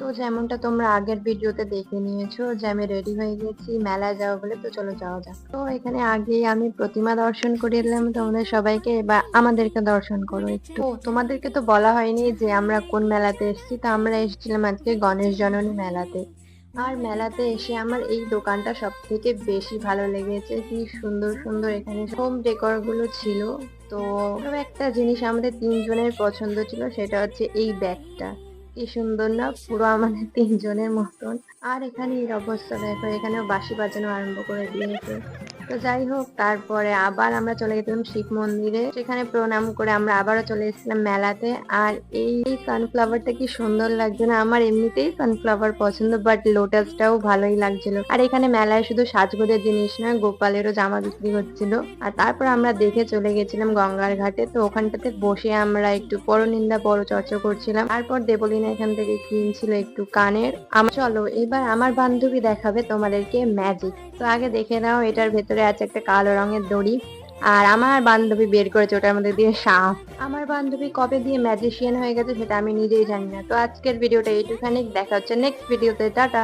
তো যেমনটা তোমরা আগের ভিডিওতে দেখে নিয়েছো যে আমি রেডি হয়ে গেছি মেলায় যাবো বলে, তো চলো যাওয়া যাক। তো এখানে আগেই আমি প্রতিমা দর্শন করিয়ে দিলাম তোমাদের সবাইকে, বা আমাদেরকে দর্শন করো একটু। ও তোমাদেরকে তো বলা হয়নি যে আমরা কোন মেলাতে এসেছি। তো আমরা এসেছিলাম আজকে গণেশ জননী মেলাতে। আর মেলাতে এসে আমার এই দোকানটা সব থেকে বেশি ভালো লেগেছে, কি সুন্দর সুন্দর এখানে হোম ডেকোর গুলো ছিল। তো আরো একটা জিনিস আমাদের তিনজনের পছন্দ ছিল, সেটা হচ্ছে এই ব্যাগটা। কি সুন্দর না, পুরো আমাদের তিনজনের মতন। আর এখানে এর অবস্থা দেখো, এখানেও বাঁশি বাজানো আরম্ভ করে দিয়েছে। তো যাই হোক, তারপরে আবার আমরা চলে গেছিলাম শিব মন্দিরে, সেখানে প্রণাম করে আমরা আবারও চলে এসেছিলাম মেলাতে। আর এই সানফ্লাওয়ারটা কি সুন্দর লাগছে না? আমার এমনিতেই সানফ্লাওয়ার পছন্দ, বাট লোটাসটাও ভালোই লাগছিল। আর এখানে মেলায় শুধু সাজগোজের জিনিস নয়, গোপালেরও জামা বিক্রি হচ্ছিল। আর তারপর আমরা দেখে চলে গেছিলাম গঙ্গার ঘাটে। তো ওখানটাতে বসে আমরা একটু পরনিন্দা পরচর্চা করছিলাম। তারপর দেবলীনা এখান থেকে কিনছিল একটু কানের। চলো এবার আমার বান্ধবী দেখাবে তোমাদেরকে ম্যাজিক। তো আগে দেখে নাও, এটার ভেতরে আছে একটা কালো রঙের দড়ি। আর আমার বান্ধবী বের করেছে ওটার মধ্যে দিয়ে সাপ। আমার বান্ধবী কবে দিয়ে ম্যাজিশিয়ান হয়ে গেছে সেটা আমি নিজেই জানি না। তো আজকের ভিডিওটা এইটুখানি, দেখা হচ্ছে নেক্সট ভিডিওতে, টাটা।